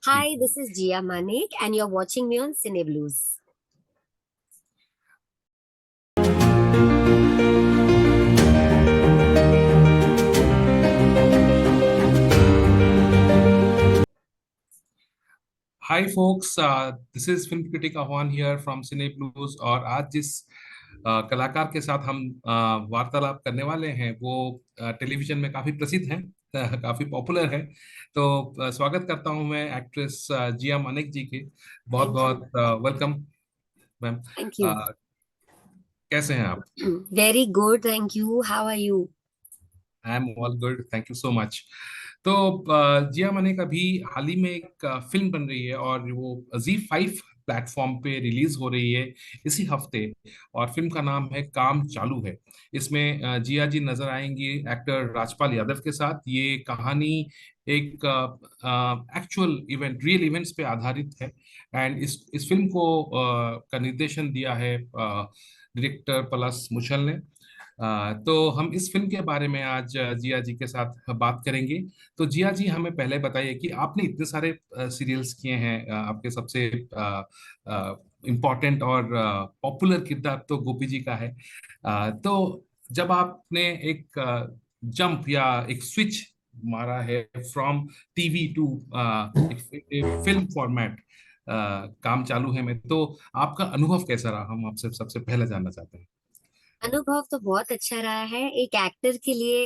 Ji. Hi, this is Jia Manik, and you're watching me on Cine Blues. Hi folks, this is film critic Aahvaan here from Cine Blues. और आज जिस कलाकार के साथ हम वार्तालाप करने वाले हैं वो टेलीविजन में काफी प्रसिद्ध हैं, काफी पॉपुलर है। तो स्वागत करता हूं मैं एक्ट्रेस जिया मानिक जी के। बहुत Thank you. बहुत वेलकम मैम। Thank you. कैसे हैं आप? Very good, thank you. How are you? I am all good, thank you so much. तो जिया मानिक अभी हाल ही में एक फिल्म बन रही है और वो Z5 प्लेटफॉर्म पे रिलीज हो रही है इसी हफ्ते। और फिल्म का नाम है काम चालू है। इसमें जिया जी नजर आएंगी एक्टर राजपाल यादव के साथ। ये कहानी एक एक्चुअल इवेंट, रियल इवेंट्स पे आधारित है। एंड इस फिल्म को का निर्देशन दिया है डायरेक्टर पलाश मुछल ने। तो हम इस फिल्म के बारे में आज जिया जी के साथ बात करेंगे। तो जिया जी, हमें पहले बताइए कि आपने इतने सारे सीरियल्स किए हैं, आपके सबसे इम्पोर्टेंट और पॉपुलर किरदार तो गोपी जी का है। तो जब आपने एक जंप या एक स्विच मारा है from TV to film format, काम चालू है में, तो आपका अनुभव कैसा रहा, हम आपसे सबसे पहले जानना चाहते हैं। अनुभव तो बहुत अच्छा रहा है। एक एक्टर के लिए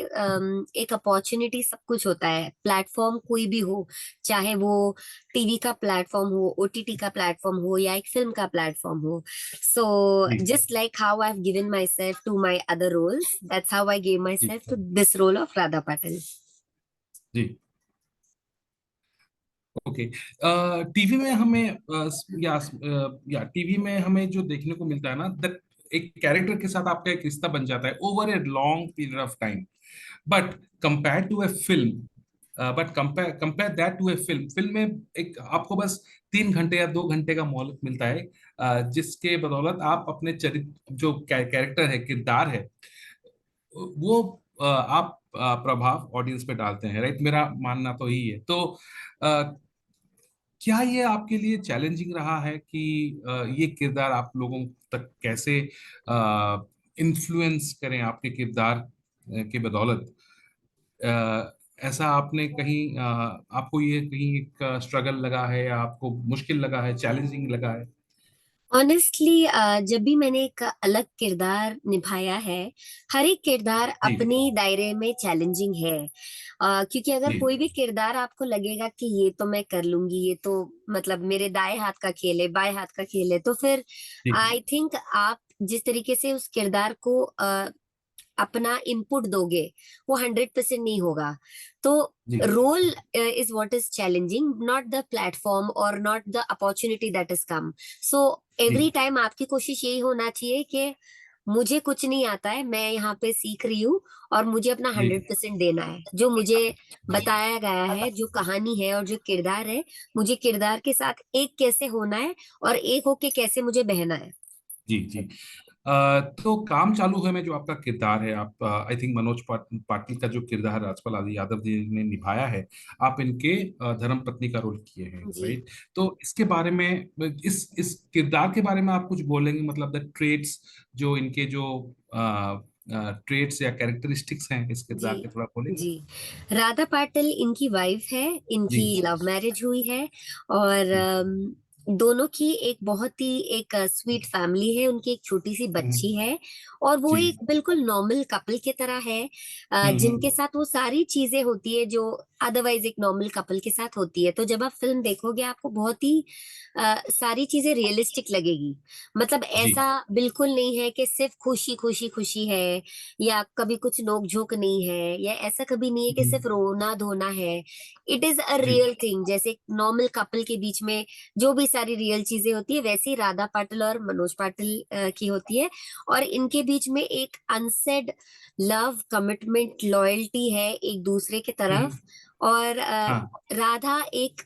एक अपॉर्चुनिटी सब कुछ होता है। प्लेटफॉर्म कोई भी हो, चाहे वो टीवी का प्लेटफॉर्म हो, ओटीटी का प्लेटफॉर्म हो, या एक फिल्म का प्लेटफॉर्म हो। So ji just like how I have given myself to my other roles, that's how I give my ji self to this role of Radha Patil. Ji. Okay. TV में हमें या टीवी में हमें जो देखने को मिलता है ना, दैट एक कैरेक्टर के साथ आपका एक रिश्ता बन जाता है over a long period of time. But compare to a film, but compare compare that to a film, film में एक आपको बस 3 घंटे या 2 घंटे का मोहलत मिलता है, जिसके बदौलत आप अपने चरित्र, जो कैरेक्टर है, किरदार है, वो आप प्रभाव ऑडियंस पे डालते हैं, राइट? मेरा मानना तो यही है। तो क्या ये आपके लिए चैलेंजिंग रहा है कि ये किरदार आप लोगों तक कैसे इन्फ्लुएंस करें आपके किरदार के बदौलत? ऐसा आपने कहीं आपको ये कहीं एक स्ट्रगल लगा है, या आपको मुश्किल लगा है, चैलेंजिंग लगा है? ऑनेस्टली जब भी मैंने एक अलग किरदार निभाया है, हर एक किरदार जी अपने दायरे में चैलेंजिंग है। क्योंकि अगर जी कोई भी किरदार आपको लगेगा कि ये तो मैं कर लूंगी, ये तो मतलब मेरे दाएं हाथ का खेल है, बाएं हाथ का खेल है, तो फिर जी आई थिंक आप जिस तरीके से उस किरदार को अपना इनपुट दोगे, वो 100% नहीं होगा। तो ji role is what is challenging, not the platform और not the opportunity that is come. So every ji time आपकी कोशिश यही होना चाहिए कि मुझे कुछ नहीं आता है, मैं यहाँ पे सीख रही हूँ, और मुझे अपना जी 100% देना है। जो मुझे बताया गया है, जो कहानी है और जो किरदार है, मुझे किरदार के साथ एक कैसे होना है और एक होके कैसे मुझे बहना है। जी जी। तो काम चालू है में जो आपका किरदार है, आप आई थिंक मनोज पाटिल का जो किरदार राजपाल आदि यादव जी ने निभाया है, आप इनके धर्म पत्नी का रोल किए हैं, जी। राइट? तो इसके बारे में, इस किरदार के बारे में आप कुछ बोलेंगे, मतलब द ट्रेड्स, जो इनके जो ट्रेड्स या कैरेक्टरिस्टिक्स हैं इस जी। किरदार के, थोड़ा बोलेंगे? जी। राधा पाटिल इनकी वाइफ है। जी इनकी लव मैरिज हुई है। और जी। दोनों की एक बहुत ही एक स्वीट फैमिली है। उनकी एक छोटी सी बच्ची हम्म, है। और वो जी। एक बिल्कुल नॉर्मल कपल की तरह है, जिनके हम्म। साथ वो सारी चीजें होती है जो अदरवाइज एक नॉर्मल कपल के साथ होती है। तो जब आप फिल्म देखोगे, आपको बहुत ही सारी चीजें रियलिस्टिक लगेगी। मतलब जी ऐसा बिल्कुल नहीं है कि सिर्फ खुशी खुशी खुशी है, या कभी कुछ नोक झोंक नहीं है, या ऐसा कभी नहीं है कि सिर्फ हम्म, रोना धोना है। इट इज अ जी रियल थिंग। जैसे नॉर्मल कपल के बीच में जो भी सारी रियल चीजें होती है, वैसी राधा पाटिल और मनोज पाटिल की होती है। और इनके बीच में एक अनसेड लव, कमिटमेंट, लॉयल्टी है एक दूसरे की तरफ। हम्म, और हाँ राधा एक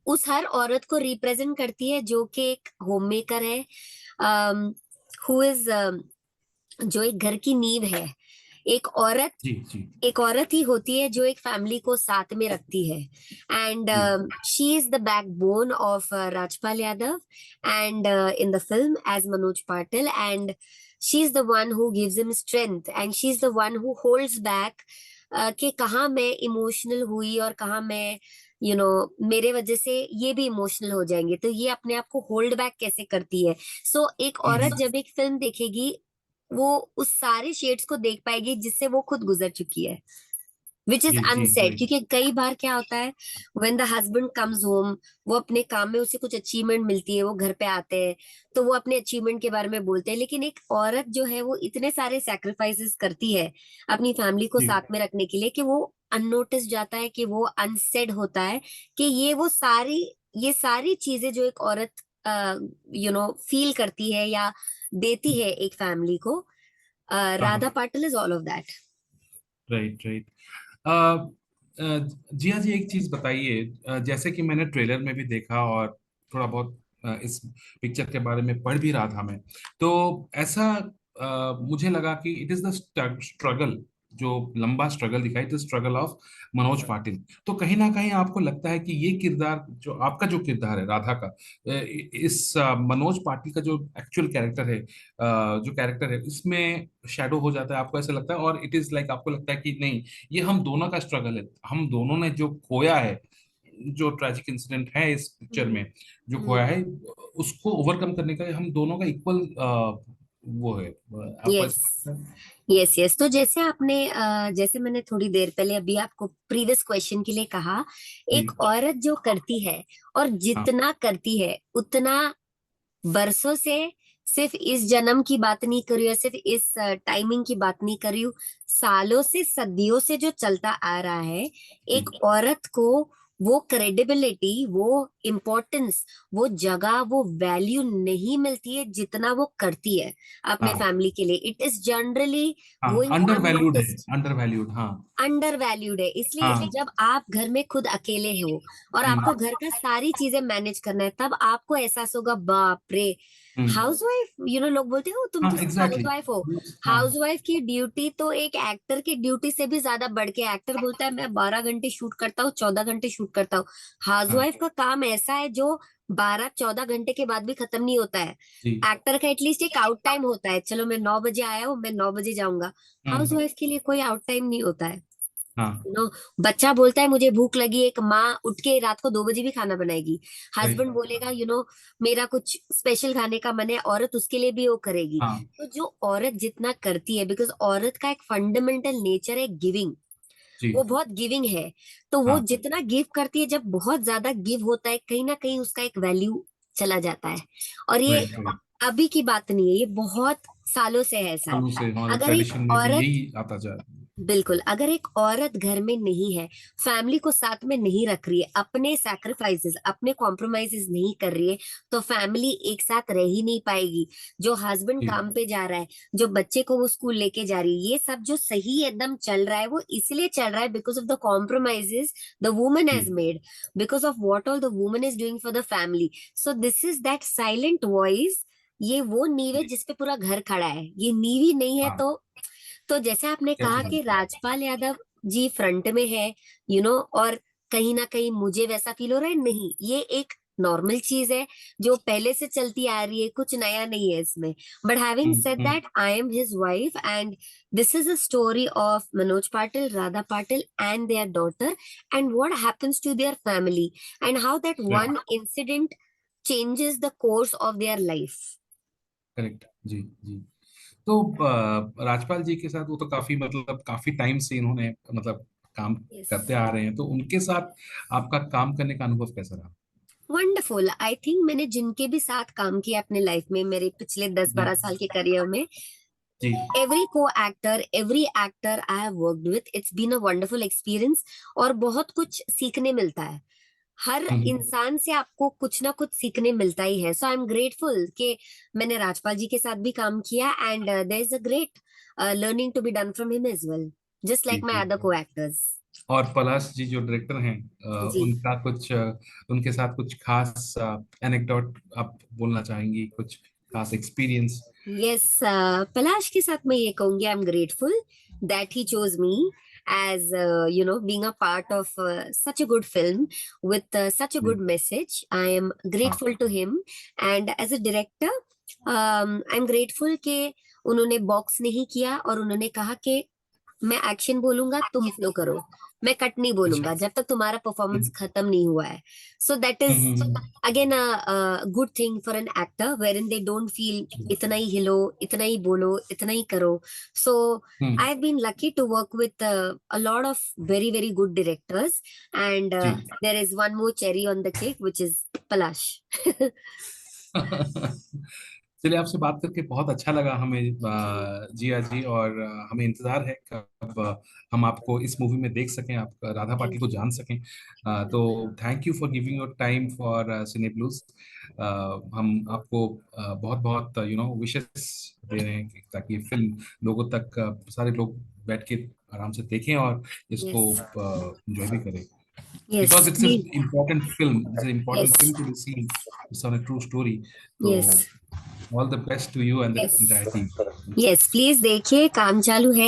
उस हर औरत को रिप्रेजेंट करती है जो कि एक होम मेकर है, हु इज जो एक घर की नींव है। एक औरत जी जी एक औरत ही होती है जो एक फैमिली को साथ में रखती है, एंड जी she is the backbone of Rajpal Yadav, and in the film as Manoj Patil, and she is the one who gives him strength, and she is the one who holds back कि कहाँ मैं इमोशनल हुई और कहाँ मैं मेरे वजह से ये भी इमोशनल हो जाएंगे, तो ये अपने आप को होल्ड बैक कैसे करती है। सो एक औरत हम्म, जब एक फिल्म देखेगी, वो उस सारे शेड्स को देख पाएगी जिससे वो खुद गुजर चुकी है, विच इज जी जी अनसेड। राइट क्योंकि कई बार क्या होता है, when the husband comes home, वो अपने काम में उसे कुछ अचीवमेंट मिलती है, वो घर पे आते हैं, तो वो अपने अचीवमेंट के बारे में बोलते हैं, लेकिन एक औरत जो है वो इतने सारे सैक्रिफाइसेस करती है अपनी फैमिली को जी साथ में रखने के लिए, कि वो अननोटिस जाता है, कि वो अनसेड होता है, कि ये सारी चीजें जो एक औरत फील करती है या देती है एक फैमिली को, हाँ हाँ Radha Patil is all of that. Right right. Jiya ji एक चीज बताइए, जैसे कि मैंने ट्रेलर में भी देखा और थोड़ा बहुत इस पिक्चर के बारे में पढ़ भी रहा था मैं, तो ऐसा मुझे लगा कि इट इज द स्ट्रगल, जो लंबा स्ट्रगल दिखाई, the struggle of Manoj Patil. तो कहीं ना कहीं आपको लगता है कि ये किरदार, जो आपका जो किरदार है राधा का, इस मनोज पाटिल का जो एक्चुअल कैरेक्टर है, जो कैरेक्टर है इसमें शैडो हो जाता है, आपको ऐसा लगता है? और इट इज लाइक आपको लगता है कि नहीं, ये हम दोनों का स्ट्रगल है, हम दोनों ने जो खोया है, जो ट्रेजिक इंसिडेंट है इस पिक्चर हम्म। में जो खोया हम्म। है, उसको ओवरकम करने का हम दोनों का इक्वल वो है, आपको यस, ऐसा लगता है? Yes, yes. तो जैसे मैंने थोड़ी देर पहले अभी आपको प्रीवियस क्वेश्चन के लिए कहा, एक जी औरत जो करती है, और हाँ जितना करती है उतना बरसों से, सिर्फ इस जन्म की बात नहीं कर रही हूँ, सिर्फ इस टाइमिंग की बात नहीं कर रही हूँ, सालों से सदियों से जो चलता आ रहा है, एक जी औरत को वो क्रेडिबिलिटी, वो इम्पोर्टेंस, वो जगह, वो वैल्यू नहीं मिलती है जितना वो करती है अपने हाँ फैमिली के लिए। इट इज जनरली हाँ, गोइंग अंडर वैल्यूड है, अननोटिस्ड, अंडर वैल्यूड, हाँ अंडर वैल्यूड है। इसलिए हाँ। जब आप घर में खुद अकेले हो और आपको हम्म घर का सारी चीजें मैनेज करना है, तब आपको एहसास होगा, बाप रे। हम्म, हाउसवाइफ, लोग बोलते हो तुम हाँ तो सिर्फ एग्जैक्टली हाउसवाइफ हो। exactly. हाँ हाउसवाइफ की ड्यूटी तो एक एक्टर की ड्यूटी से भी ज्यादा बढ़ के, एक्टर बोलता है मैं 12 घंटे शूट करता हूँ, 14 घंटे शूट करता हूँ। हाँ हाउसवाइफ का काम ऐसा है जो 12-14 घंटे के बाद भी खत्म नहीं होता है। जी एक्टर का एटलीस्ट एक आउट टाइम होता है, चलो मैं 9 बजे आया हूँ, मैं 9 बजे जाऊंगा। हम्म हाउसवाइफ के लिए कोई आउट टाइम नहीं होता है। हाँ नो, बच्चा बोलता है मुझे भूख लगी, एक माँ उठ के रात को 2 बजे भी खाना बनाएगी। हस्बैंड राइट बोलेगा मेरा कुछ स्पेशल खाने का मन है, औरत उसके लिए भी वो करेगी। हाँ तो जो औरत जितना करती है, बिकॉज औरत का एक फंडामेंटल नेचर है गिविंग, वो जी बहुत गिविंग है। तो वो हाँ जितना गिव करती है, जब बहुत ज्यादा गिव होता है, कहीं ना कहीं उसका एक वैल्यू चला जाता है। और ये राइट राइट। अभी की बात नहीं है, ये बहुत सालों से है ऐसा। सालों से हमारे अगर एक ट्रेडिशन में भी औरत यही आता जा रहा है। बिल्कुल, अगर एक औरत घर में नहीं है, फैमिली को साथ में नहीं रख रही है, अपने सैक्रिफाइसेस, अपने कॉम्प्रोमाइजेस नहीं कर रही है, तो फैमिली एक साथ रह ही नहीं पाएगी। जो हस्बैंड जी काम पे जा रहा है, जो बच्चे को वो स्कूल लेके जा रही है, ये सब जो सही एकदम चल रहा है, वो इसलिए चल रहा है because of the compromises the woman has जी made, because of what all the woman is doing for the family. So this is that silent voice. ये वो नींव है जी जिसपे पूरा घर खड़ा है, ये नींव ही नहीं है। हाँ तो जैसे आपने कहा कि डेफिनेटली। राजपाल यादव जी फ्रंट में है, और कहीं ना कहीं मुझे वैसा फील हो रहा है, नहीं, ये एक नॉर्मल चीज है जो पहले से चलती आ रही है, कुछ नया नहीं है इसमें। But having said hmm. That, I am his wife, and this is a story of Manoj Patil, Radha Patil and their daughter, and what happens to their family, and how that one incident changes the course of their life. Correct ji ji. तो राजपाल जी के साथ वो तो काफी, मतलब काफी time से इन्होंने, मतलब काम करते Yes. आ रहे हैं, तो उनके साथ आपका काम करने का अनुभव कैसा रहा? वंडरफुल। आई थिंक मैंने जिनके भी साथ काम किया अपने लाइफ में, मेरे पिछले दस जी बारह साल के करियर में, ji every actor I have worked with, it's been a wonderful experience. और बहुत कुछ सीखने मिलता है, हर हम्म, इंसान से आपको कुछ ना कुछ सीखने मिलता ही है। सो आई एम ग्रेटफुल कि मैंने राजपाल जी के साथ भी काम किया, and there is a great learning to be done from him as well, just जी लाइक माई जी। अदर को एक्टर्स। और पलाश जी जो डायरेक्टर हैं, जी। उनका कुछ उनके साथ कुछ खास एनेक्डोट आप बोलना चाहेंगी, कुछ खास एक्सपीरियंस? यस, पलाश के साथ मैं ये कहूंगी, I am grateful that he chose me as, being a part of such a good film with such a good message. I am हाँ. grateful to him. And as a director, I am grateful के उन्होंने box नहीं किया और उन्होंने कहा कि मैं एक्शन बोलूंगा, तुम फ्लो करो, मैं कट नहीं अच्छा. बोलूंगा जब तक तुम्हारा परफॉर्मेंस खत्म नहीं हुआ है. So that is hmm. Again a good thing for an actor, where in they don't feel इतना ही हिलो, इतना ही बोलो, इतना ही करो. So hmm. I have been lucky to work with a lot of very very good directors, and ji. there is one more cherry on the cake, which is Palash. चलिए, आपसे बात करके बहुत अच्छा लगा हमें, जिया जी, और हमें इंतजार है कब हम आपको इस मूवी में देख सकें, आप राधा पाटिल Thank को you. जान सकें. तो thank you for giving your time for cine blues. हम आपको बहुत बहुत विशेस दे रहे हैं ताकि ये फिल्म लोगों तक, सारे लोग बैठ के आराम से देखें और इसको Yes. एंजॉय भी करें, because Yes, it's an please. important film. It's an important Yes. film to be seen. It's on a true story. So Yes. all the best to you and the Yes. entire team. Yes, please देखिए, काम चालू है.